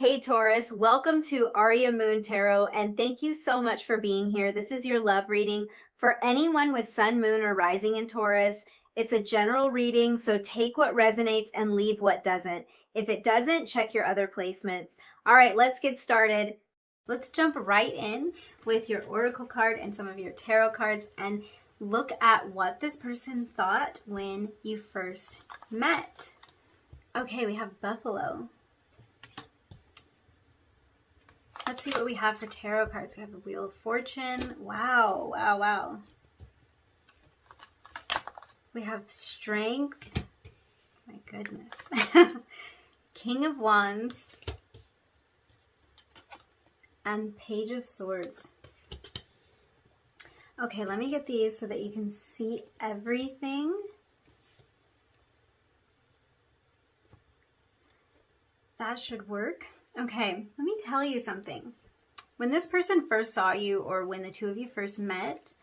Hey Taurus, welcome to Aria Moon Tarot, and thank you so much for being here. This is your love reading for anyone with Sun, Moon, or Rising in Taurus. It's a general reading, so take what resonates and leave what doesn't. If it doesn't, check your other placements. All right, let's get started. Let's jump right in with your oracle card and some of your tarot cards and look at what this person thought when you first met. Okay, we have Buffalo. Let's see what we have for tarot cards. We have the Wheel of Fortune. Wow, wow, wow. We have Strength. My goodness. King of Wands. And Page of Swords. Okay, let me get these so that you can see everything. That should work. Okay, let me tell you something. When this person first saw you, or when the two of you first met,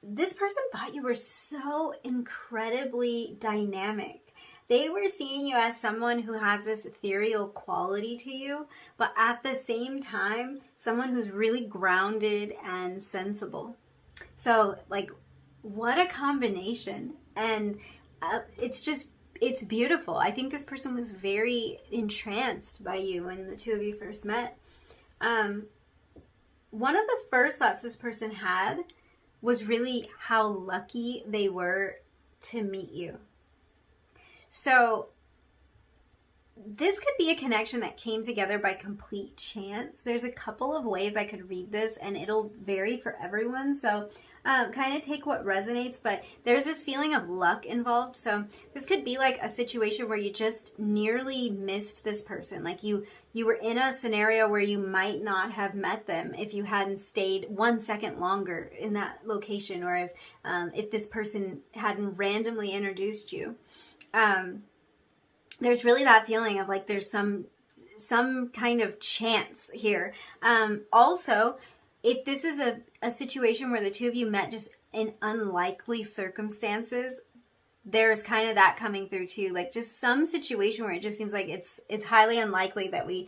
this person thought you were so incredibly dynamic. They were seeing you as someone who has this ethereal quality to you, but at the same time, someone who's really grounded and sensible. So, like, what a combination. And it's beautiful. I think this person was very entranced by you when the two of you first met. One of the first thoughts this person had was really how lucky they were to meet you. So this could be a connection that came together by complete chance. There's a couple of ways I could read this, and it'll vary for everyone. So kind of take what resonates, but there's this feeling of luck involved. So this could be like a situation where you just nearly missed this person. Like you were in a scenario where you might not have met them if you hadn't stayed 1 second longer in that location, or if this person hadn't randomly introduced you. There's really that feeling of like there's some kind of chance here. Also, if this is a situation where the two of you met just in unlikely circumstances, there's kind of that coming through too. Like just some situation where it just seems like it's highly unlikely that we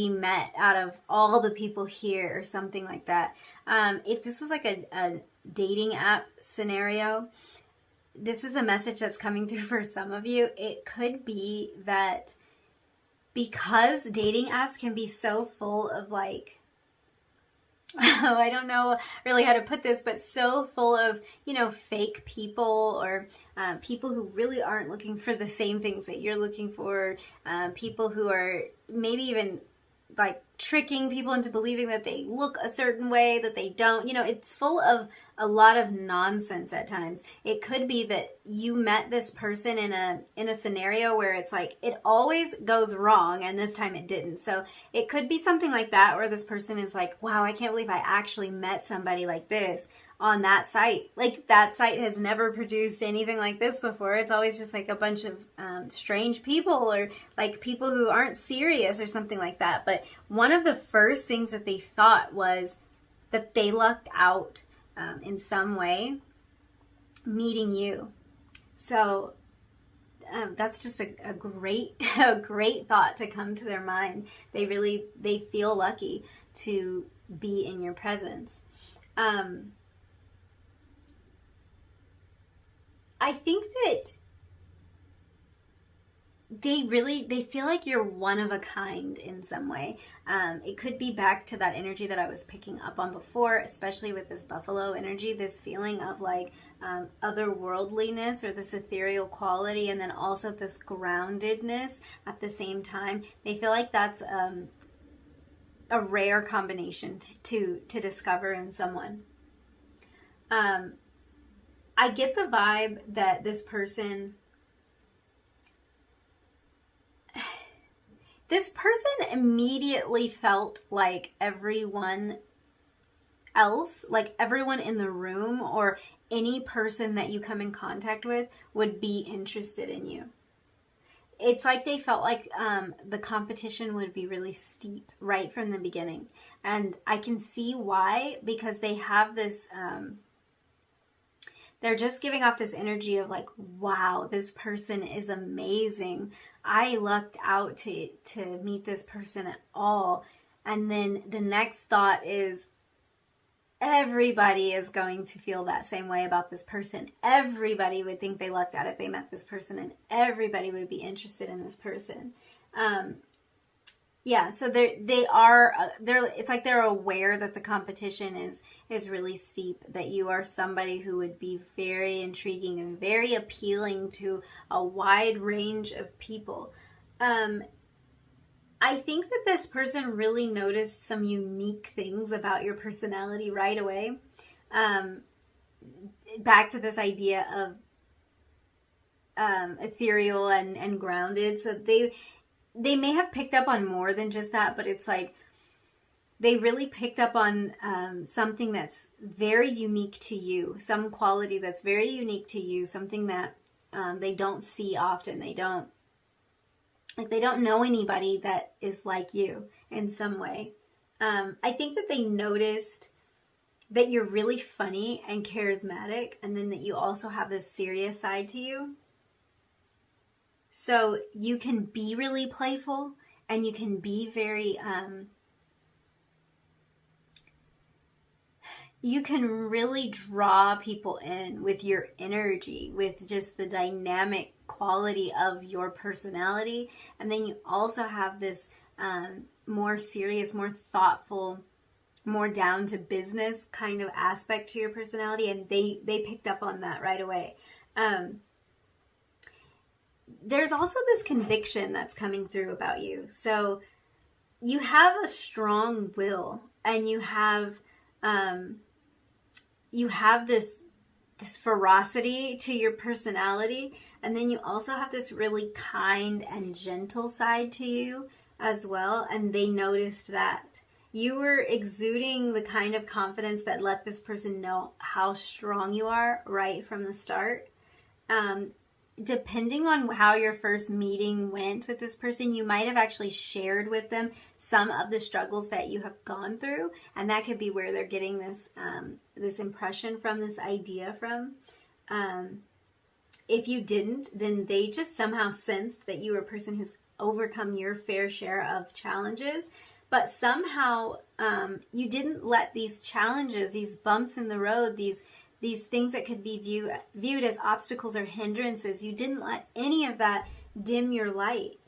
met out of all the people here, or something like that. If this was like a dating app scenario, this is a message that's coming through for some of you. It could be that because dating apps can be so full of like, I don't know really how to put this, but so full of, fake people, or people who really aren't looking for the same things that you're looking for, people who are maybe even like tricking people into believing that they look a certain way that they don't. It's full of a lot of nonsense at times. It could be that you met this person in a scenario where it's like it always goes wrong, and this time it didn't. So it could be something like that, where this person is like, wow, I can't believe I actually met somebody like this on that site. Like that site has never produced anything like this before. It's always just like a bunch of strange people, or like people who aren't serious or something like that. But one of the first things that they thought was that they lucked out in some way meeting you. So that's just a great thought to come to their mind. They feel lucky to be in your presence. I think that they feel like you're one of a kind in some way. It could be back to that energy that I was picking up on before, especially with this Buffalo energy, this feeling of like otherworldliness, or this ethereal quality, and then also this groundedness at the same time. They feel like that's a rare combination to discover in someone. I get the vibe that this person immediately felt like everyone else, like everyone in the room or any person that you come in contact with would be interested in you. It's like they felt like the competition would be really steep right from the beginning. And I can see why, because they have this They're just giving off this energy of like, wow, this person is amazing. I lucked out to meet this person at all. And then the next thought is, everybody is going to feel that same way about this person. Everybody would think they lucked out if they met this person, and everybody would be interested in this person. Yeah, so it's like they're aware that the competition is really steep, that you are somebody who would be very intriguing and very appealing to a wide range of people. I think that this person really noticed some unique things about your personality right away. Back to this idea of ethereal and grounded. So they may have picked up on more than just that, but it's like they really picked up on something that's very unique to you, some quality that's very unique to you, something that they don't see often. They don't know anybody that is like you in some way. I think that they noticed that you're really funny and charismatic, and then that you also have this serious side to you. So you can be really playful, and you can be very, you can really draw people in with your energy, with just the dynamic quality of your personality. And then you also have this more serious, more thoughtful, more down to business kind of aspect to your personality, and they picked up on that right away. There's also this conviction that's coming through about you. So you have a strong will, and you have this ferocity to your personality, and then you also have this really kind and gentle side to you as well. And they noticed that you were exuding the kind of confidence that let this person know how strong you are right from the start. Depending on how your first meeting went with this person, you might have actually shared with them some of the struggles that you have gone through, and that could be where they're getting this impression from, this idea from. If you didn't, then they just somehow sensed that you were a person who's overcome your fair share of challenges, but somehow you didn't let these challenges, these bumps in the road, these things that could be viewed as obstacles or hindrances, you didn't let any of that dim your light.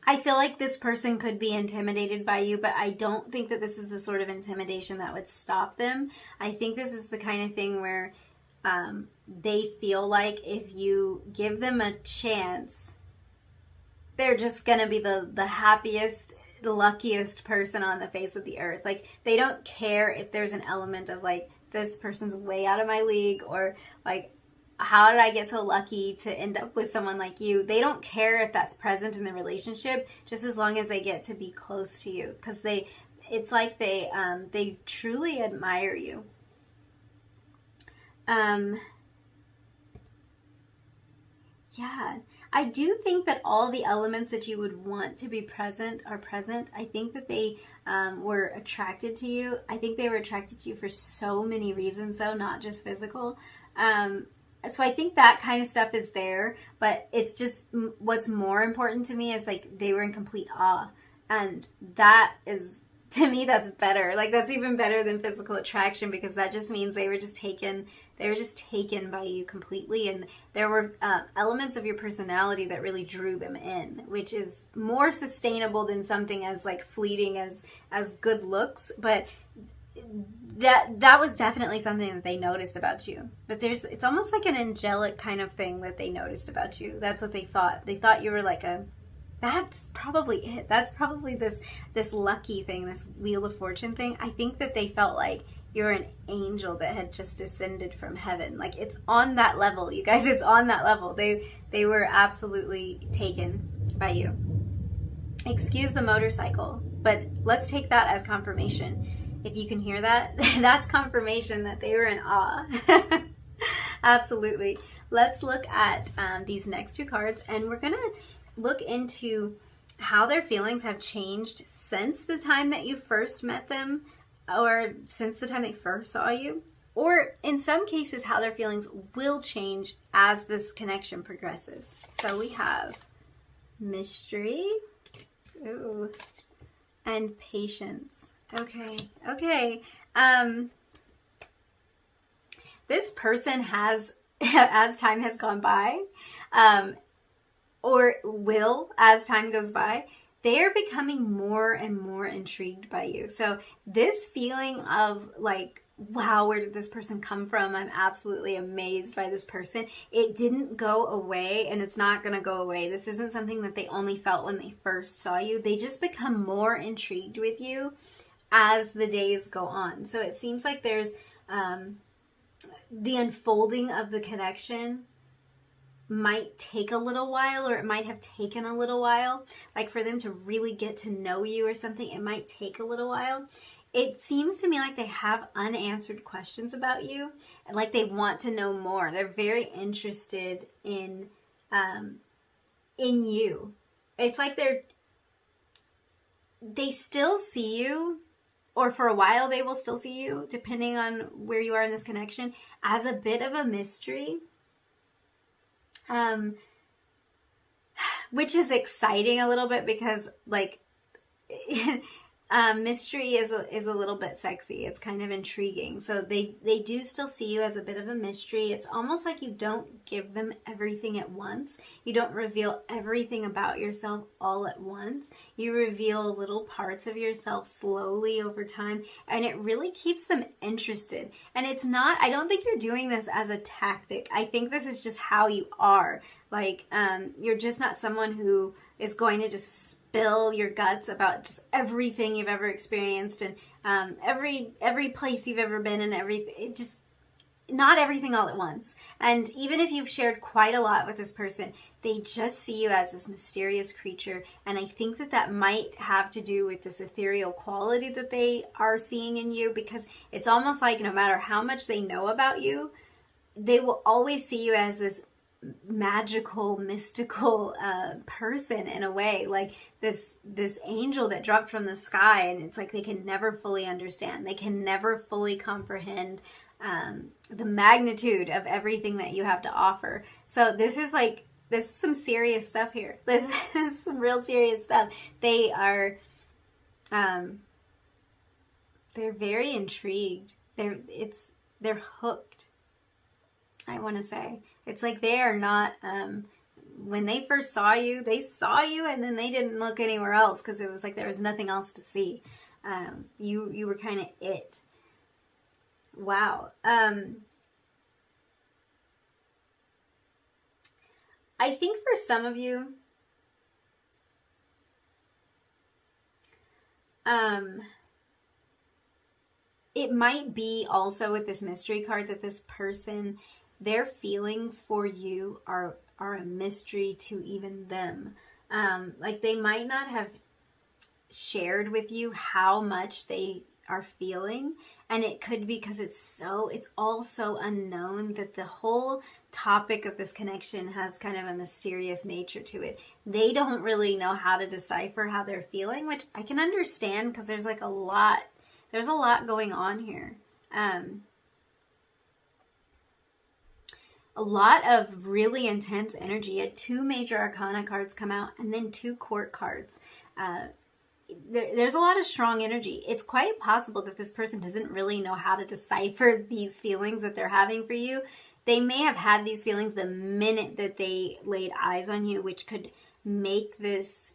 I feel like this person could be intimidated by you, but I don't think that this is the sort of intimidation that would stop them. I think this is the kind of thing where they feel like if you give them a chance, they're just going to be the happiest, the luckiest person on the face of the earth. Like, they don't care if there's an element of like, this person's way out of my league, or like, how did I get so lucky to end up with someone like you? They don't care if that's present in the relationship, just as long as they get to be close to you, because it's like they truly admire you. Yeah, I do think that all the elements that you would want to be present are present. I think that they were attracted to you. I think they were attracted to you for so many reasons, though, not just physical. So I think that kind of stuff is there, but it's just what's more important to me is like they were in complete awe. And that is, to me, that's better. Like, that's even better than physical attraction, because that just means they were just taken by you completely. And there were elements of your personality that really drew them in, which is more sustainable than something as like fleeting as good looks. But that was definitely something that they noticed about you. But it's almost like an angelic kind of thing that they noticed about you. That's what they thought. They thought you were like that's probably it. That's probably this lucky thing, this Wheel of Fortune thing. I think that they felt like you're an angel that had just descended from heaven. Like, it's on that level, you guys. It's on that level. They were absolutely taken by you. Excuse the motorcycle, but let's take that as confirmation. If you can hear that, that's confirmation that they were in awe. Absolutely. Let's look at these next two cards, and we're going to look into how their feelings have changed since the time that you first met them, or since the time they first saw you, or in some cases, how their feelings will change as this connection progresses. So we have mystery, ooh, and patience. Okay. This person has, as time has gone by, or will as time goes by, they are becoming more and more intrigued by you. So this feeling of like, wow, where did this person come from? I'm absolutely amazed by this person. It didn't go away, and it's not going to go away. This isn't something that they only felt when they first saw you. They just become more intrigued with you as the days go on. So it seems like there's the unfolding of the connection might take a little while, or it might have taken a little while. Like for them to really get to know you or something, it might take a little while. It seems to me like they have unanswered questions about you, and like they want to know more. They're very interested in you. It's like they still see you, or for a while they will still see you, depending on where you are in this connection, as a bit of a mystery. Which is exciting a little bit, because like mystery is a little bit sexy. It's kind of intriguing. So they do still see you as a bit of a mystery. It's almost like you don't give them everything at once. You don't reveal everything about yourself all at once. You reveal little parts of yourself slowly over time, and it really keeps them interested. And it's not, I don't think you're doing this as a tactic. I think this is just how you are. Like, you're just not someone who is going to just spill your guts about just everything you've ever experienced, and every place you've ever been, and everything. Just not everything all at once. And even if you've shared quite a lot with this person, they just see you as this mysterious creature. And I think that might have to do with this ethereal quality that they are seeing in you, because it's almost like no matter how much they know about you, they will always see you as this magical, mystical person, in a way, like this angel that dropped from the sky. And it's like they can never fully understand, they can never fully comprehend the magnitude of everything that you have to offer. So this is some serious stuff here. This is some real serious stuff. They are they're very intrigued. They're hooked, I want to say. It's like they are not, when they first saw you, and then they didn't look anywhere else, because it was like there was nothing else to see. You were kind of it. Wow. I think for some of you, it might be also with this mystery card that this person, their feelings for you are a mystery to even them. Like they might not have shared with you how much they are feeling, and it could be because it's all so unknown, that the whole topic of this connection has kind of a mysterious nature to it. They don't really know how to decipher how they're feeling, which I can understand, because there's a lot going on here. A lot of really intense energy. You had 2 major arcana cards come out, and then 2 court cards. There's a lot of strong energy. It's quite possible that this person doesn't really know how to decipher these feelings that they're having for you. They may have had these feelings the minute that they laid eyes on you, which could make this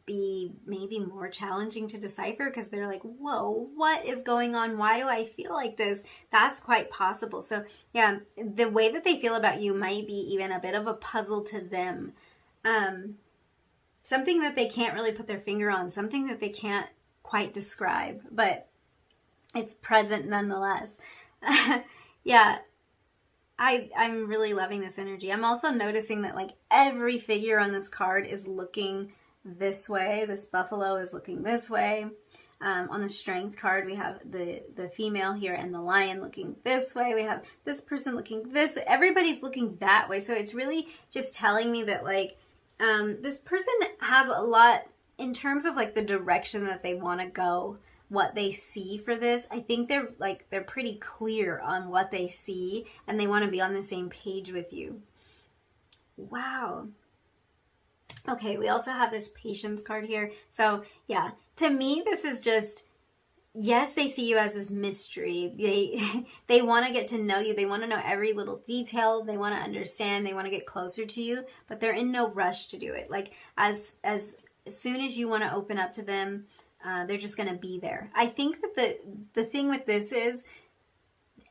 be maybe more challenging to decipher, because they're like, whoa, what is going on? Why do I feel like this? That's quite possible. So yeah, the way that they feel about you might be even a bit of a puzzle to them. Something that they can't really put their finger on, something that they can't quite describe, but it's present nonetheless. Yeah, I'm really loving this energy. I'm also noticing that like every figure on this card is looking this way. This buffalo is looking this way. On the strength card, we have the female here and the lion looking this way. We have this person looking this way. Everybody's looking that way. So it's really just telling me that like this person has a lot in terms of like the direction that they want to go what they see for this. I think they're pretty clear on what they see, and they want to be on the same page with you. Wow. Okay, we also have this patience card here. So yeah, to me, this is just, yes, they see you as this mystery. They want to get to know you. They want to know every little detail. They want to understand. They want to get closer to you, but they're in no rush to do it. Like as soon as you want to open up to them, they're just going to be there. I think that the thing with this is,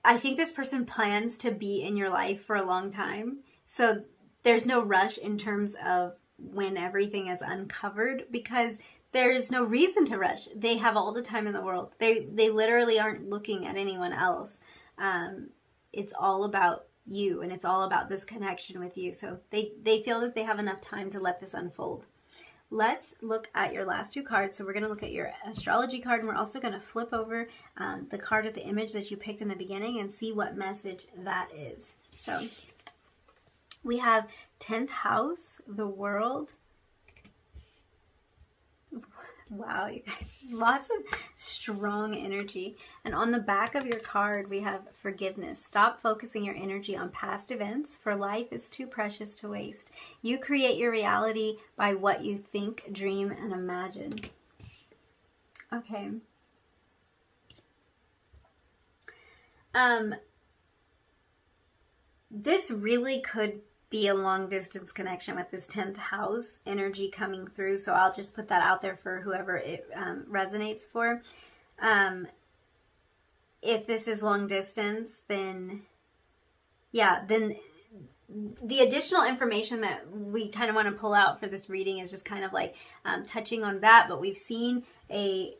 I think this person plans to be in your life for a long time. So there's no rush in terms of when everything is uncovered, because there's no reason to rush. They have all the time in the world. They literally aren't looking at anyone else. It's all about you, and it's all about this connection with you. So they feel that they have enough time to let this unfold. Let's look at your last two cards. So we're going to look at your astrology card, and we're also going to flip over the card of the image that you picked in the beginning and see what message that is. So we have 10th house, the world. Wow, you guys, lots of strong energy. And on the back of your card, we have forgiveness. Stop focusing your energy on past events, for life is too precious to waste. You create your reality by what you think, dream, and imagine. Okay. This really could be a long distance connection with this 10th house energy coming through. So I'll just put that out there for whoever it resonates for. If this is long distance, then yeah, then the additional information that we kind of want to pull out for this reading is just kind of like touching on that. But we've seen a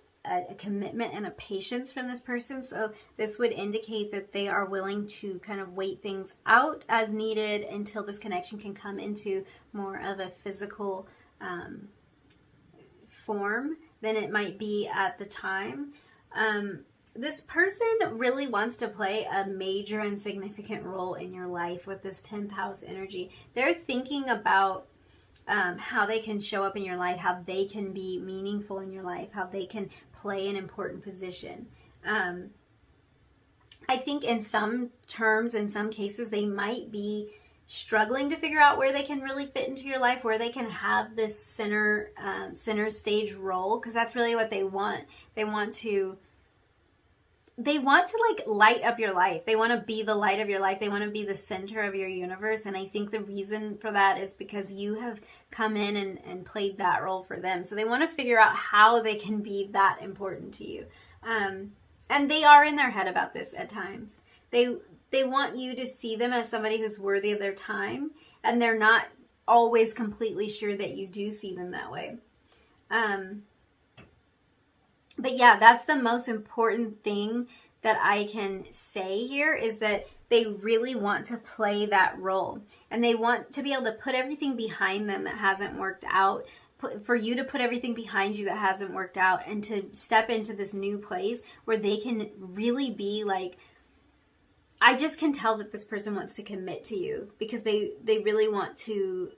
commitment and a patience from this person. So this would indicate that they are willing to kind of wait things out as needed until this connection can come into more of a physical form than it might be at the time. This person really wants to play a major and significant role in your life with this 10th house energy. They're thinking about how they can show up in your life, how they can be meaningful in your life, how they can play an important position. I think in some terms, in some cases, they might be struggling to figure out where they can really fit into your life, where they can have this center stage role, because that's really what they want. They want to like light up your life. They want to be the light of your life. They want to be the center of your universe. And I think the reason for that is because you have come in and played that role for them. So they want to figure out how they can be that important to you. And they are in their head about this at times. They want you to see them as somebody who's worthy of their time. And they're not always completely sure that you do see them that way. But yeah, that's the most important thing that I can say here, is that they really want to play that role. And they want to be able to put everything behind them that hasn't worked out, for you to put everything behind you that hasn't worked out, and to step into this new place where they can really be like, I just can tell that this person wants to commit to you, because they really want to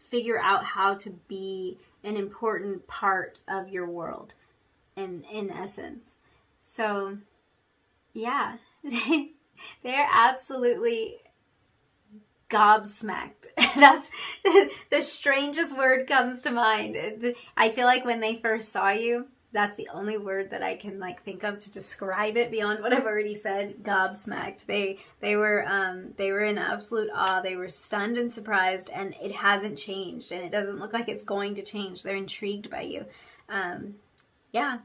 figure out how to be an important part of your world. In essence. So yeah, they're absolutely gobsmacked. That's the strangest word comes to mind. I feel like when they first saw you, that's the only word that I can like think of to describe it beyond what I've already said. Gobsmacked. They were in absolute awe. They were stunned and surprised, and it hasn't changed, and it doesn't look like it's going to change. They're intrigued by you. Yeah,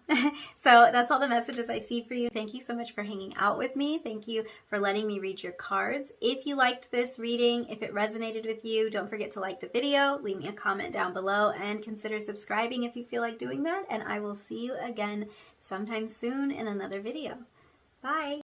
so that's all the messages I see for you. Thank you so much for hanging out with me. Thank you for letting me read your cards. If you liked this reading, if it resonated with you, don't forget to like the video, leave me a comment down below, and consider subscribing if you feel like doing that. And I will see you again sometime soon in another video. Bye.